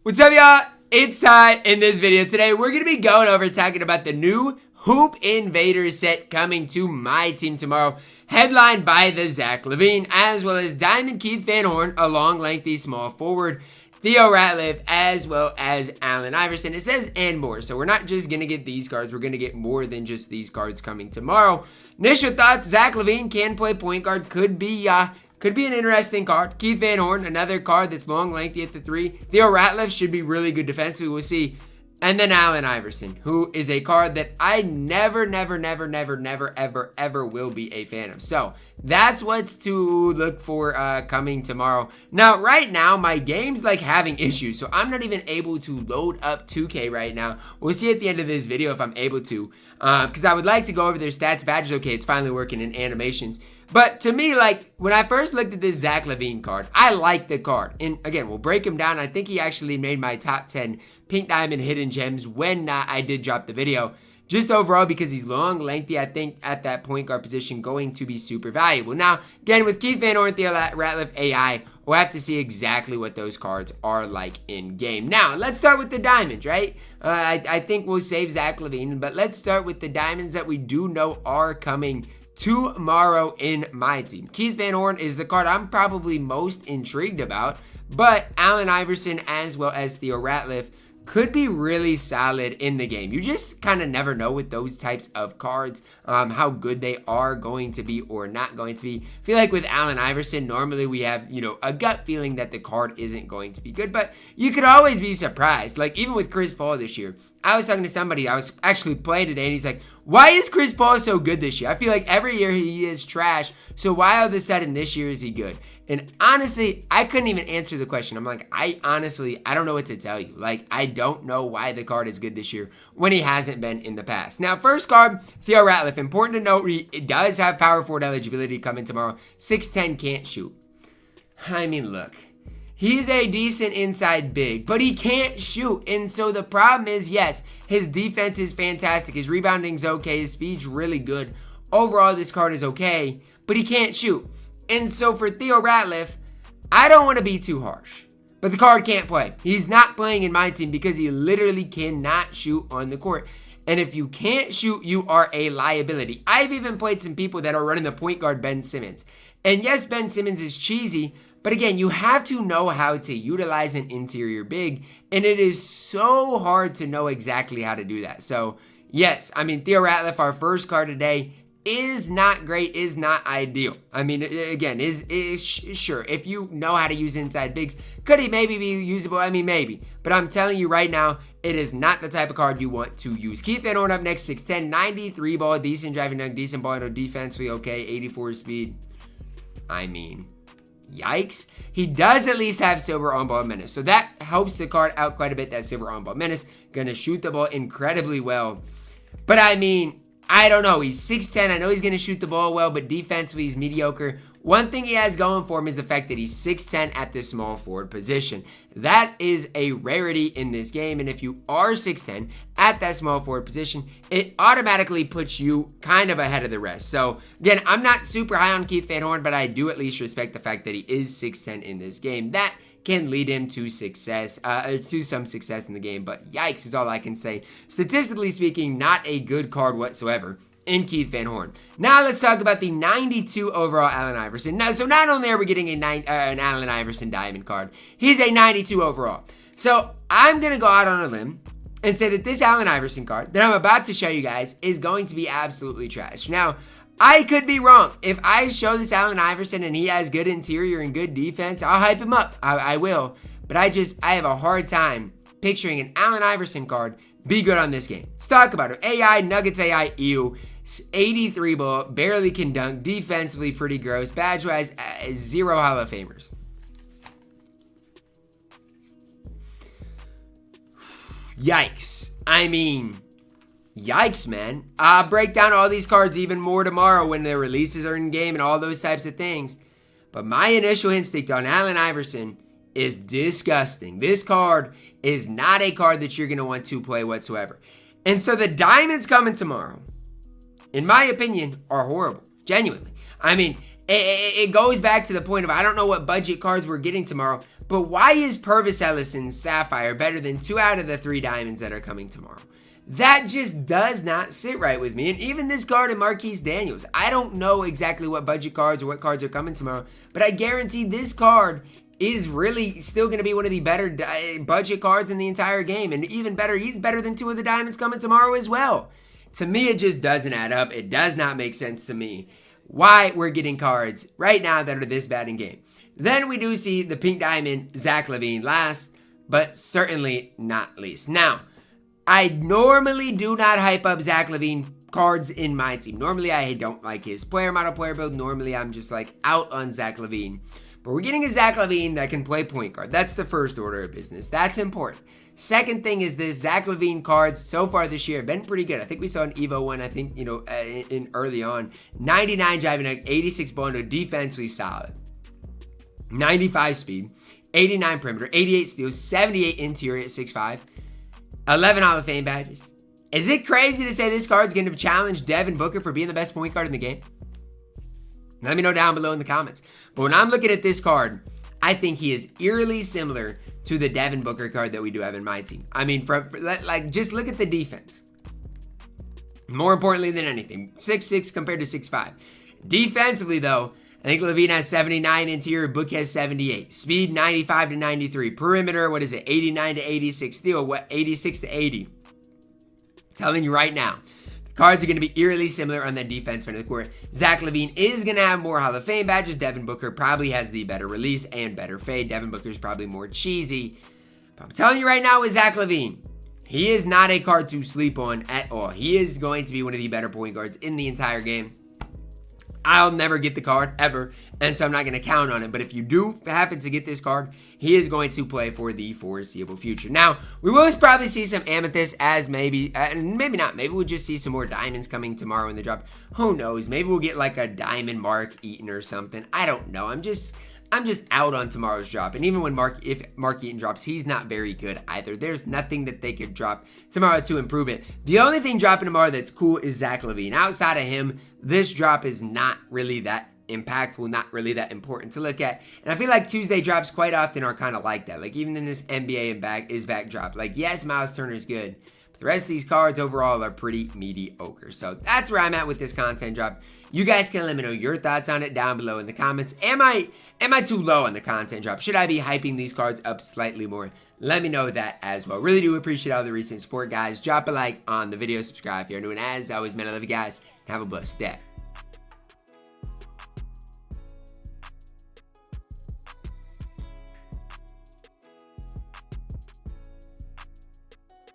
What's up, y'all? It's Ty. In this video today, we're going to be going over talking about the new Hoop Invaders set coming to my team tomorrow, headlined by the Zach Lavine, as well as Diamond Keith Van Horn, a long, lengthy, small forward, Theo Ratliff, as well as Allen Iverson. It says and more, so we're not just going to get these cards. We're going to get more than just these cards coming tomorrow. Initial thoughts, Zach Lavine can play point guard. Could be an interesting card. Keith Van Horn, another card that's long, lengthy at the 3. Theo Ratliff should be really good defensively. We'll see. And then Allen Iverson, who is a card that I never, ever will be a fan of. So that's what's to look for coming tomorrow. Now, right now, my game's like having issues, so I'm not even able to load up 2K right now. We'll see at the end of this video if I'm able to, because I would like to go over their stats. Badges, okay, it's finally working in animations. But to me, like, when I first looked at this Zach Lavine card, I like the card. And again, we'll break him down. I think he actually made my top 10 pink diamond hidden gems when I did drop the video. Just overall, because he's long, lengthy, I think at that point guard position going to be super valuable. Now, again, with Keith Van Horn, Theo Ratliff, AI, we'll have to see exactly what those cards are like in game. Now, let's start with the diamonds, right? I think we'll save Zach Lavine, but let's start with the diamonds that we do know are coming tomorrow in my team. Keith Van Horn is the card I'm probably most intrigued about, but Allen Iverson as well as Theo Ratliff could be really solid in the game. You just kind of never know with those types of cards how good they are going to be or not going to be. I feel like with Allen Iverson, normally we have, a gut feeling that the card isn't going to be good, but you could always be surprised. Like even with Chris Paul this year, I was talking to somebody, I was actually playing today, and he's like, why is Chris Paul so good this year? I feel like every year he is trash, so why all of a sudden this year is he good? And honestly, I couldn't even answer the question. I'm like, I don't know what to tell you. Like, I don't know why the card is good this year when he hasn't been in the past. Now, first card, Theo Ratliff. Important to note, he does have power forward eligibility coming tomorrow. 6'10", can't shoot. I mean, look. He's a decent inside big, but he can't shoot. And so the problem is, yes, his defense is fantastic. His rebounding's okay. His speed's really good. Overall, this card is okay, but he can't shoot. And so for Theo Ratliff, I don't want to be too harsh, but the card can't play. He's not playing in my team because he literally cannot shoot on the court. And if you can't shoot, you are a liability. I've even played some people that are running the point guard Ben Simmons. And yes, Ben Simmons is cheesy, but again, you have to know how to utilize an interior big, and it is so hard to know exactly how to do that. So, yes, I mean, Theo Ratliff, our first card today, is not great, is not ideal. I mean, again, sure, if you know how to use inside bigs, could he maybe be usable? I mean, maybe. But I'm telling you right now, it is not the type of card you want to use. Keith Van Horn up next, 6'10", 93 ball, decent driving dunk, decent ball handle, defensively okay, 84 speed. I mean, yikes. He does at least have silver on-ball menace, so that helps the card out quite a bit, that silver on-ball menace. Gonna shoot the ball incredibly well. But I mean, I don't know. He's 6'10". I know he's gonna shoot the ball well, but defensively he's mediocre. One thing he has going for him is the fact that he's 6'10" at the small forward position. That is a rarity in this game, and if you are 6'10" at that small forward position, it automatically puts you kind of ahead of the rest. So, again, I'm not super high on Keith Van Horn, but I do at least respect the fact that he is 6'10" in this game. That can lead him to success, to some success in the game, but yikes is all I can say. Statistically speaking, not a good card whatsoever in Keith Van Horn. Now let's talk about the 92 overall Allen Iverson. Now, so not only are we getting an Allen Iverson diamond card, he's a 92 overall. So I'm going to go out on a limb and say that this Allen Iverson card that I'm about to show you guys is going to be absolutely trash. Now, I could be wrong. If I show this Allen Iverson and he has good interior and good defense, I'll hype him up. I will. But I have a hard time picturing an Allen Iverson card be good on this game. Let's talk about it. AI, Nuggets AI, ew. 83 ball, barely can dunk, defensively pretty gross, badge-wise, 0 Hall of Famers. Yikes. I mean, yikes, man. I'll break down all these cards even more tomorrow when the releases are in game and all those types of things. But my initial instinct on Allen Iverson is disgusting. This card is not a card that you're going to want to play whatsoever. And so the diamonds coming tomorrow, in my opinion, are horrible. Genuinely. I mean, It goes back to the point of I don't know what budget cards we're getting tomorrow, but why is Purvis Ellison Sapphire better than 2 out of the 3 diamonds that are coming tomorrow? That just does not sit right with me. And even this card in Marquise Daniels, I don't know exactly what budget cards or what cards are coming tomorrow, but I guarantee this card is really still going to be one of the better budget cards in the entire game. And even better, he's better than 2 of the diamonds coming tomorrow as well. To me, it just doesn't add up. It does not make sense to me why we're getting cards right now that are this bad in game. Then we do see the pink diamond Zach Lavine last, but certainly not least. Now, I normally do not hype up Zach Lavine cards in my team. Normally, I don't like his player model player build. Normally, I'm just like out on Zach Lavine. But we're getting a Zach Lavine that can play point guard. That's the first order of business. That's important. Second thing is this Zach Lavine cards so far this year have been pretty good. I think we saw an Evo one, I think, in early on. 99 driving, 86 bondo, defensively solid. 95 speed, 89 perimeter, 88 steals, 78 interior at 6'5". 11 Hall of Fame badges. Is it crazy to say this card's going to challenge Devin Booker for being the best point guard in the game? Let me know down below in the comments. But when I'm looking at this card, I think he is eerily similar to the Devin Booker card that we do have in my team. I mean, just look at the defense. More importantly than anything, 6'6" compared to 6'5". Defensively, though, I think Lavine has 79 interior, Book has 78. Speed, 95 to 93. Perimeter, 89 to 86. Steal, 86 to 80. Telling you right now, the cards are going to be eerily similar on the defense end of the court. Zach Lavine is going to have more Hall of Fame badges. Devin Booker probably has the better release and better fade. Devin Booker is probably more cheesy. But I'm telling you right now with Zach Lavine, he is not a card to sleep on at all. He is going to be one of the better point guards in the entire game. I'll never get the card, ever, and so I'm not going to count on it. But if you do happen to get this card, he is going to play for the foreseeable future. Now, we will probably see some Amethyst as maybe not. Maybe we'll just see some more diamonds coming tomorrow in the drop. Who knows? Maybe we'll get like a diamond Mark Eaton or something. I don't know. I'm just out on tomorrow's drop. And even when if Mark Eaton drops, he's not very good either. There's nothing that they could drop tomorrow to improve it. The only thing dropping tomorrow that's cool is Zach Lavine. Outside of him, this drop is not really that impactful, not really that important to look at. And I feel like Tuesday drops quite often are kind of like that. Like even in this NBA and back drop. Like yes, Miles Turner is good. The rest of these cards overall are pretty mediocre. So that's where I'm at with this content drop. You guys can let me know your thoughts on it down below in the comments. Am I too low on the content drop? Should I be hyping these cards up slightly more? Let me know that as well. Really do appreciate all the recent support, guys. Drop a like on the video, subscribe if you're new, and as always, man, I love you guys. Have a blessed day.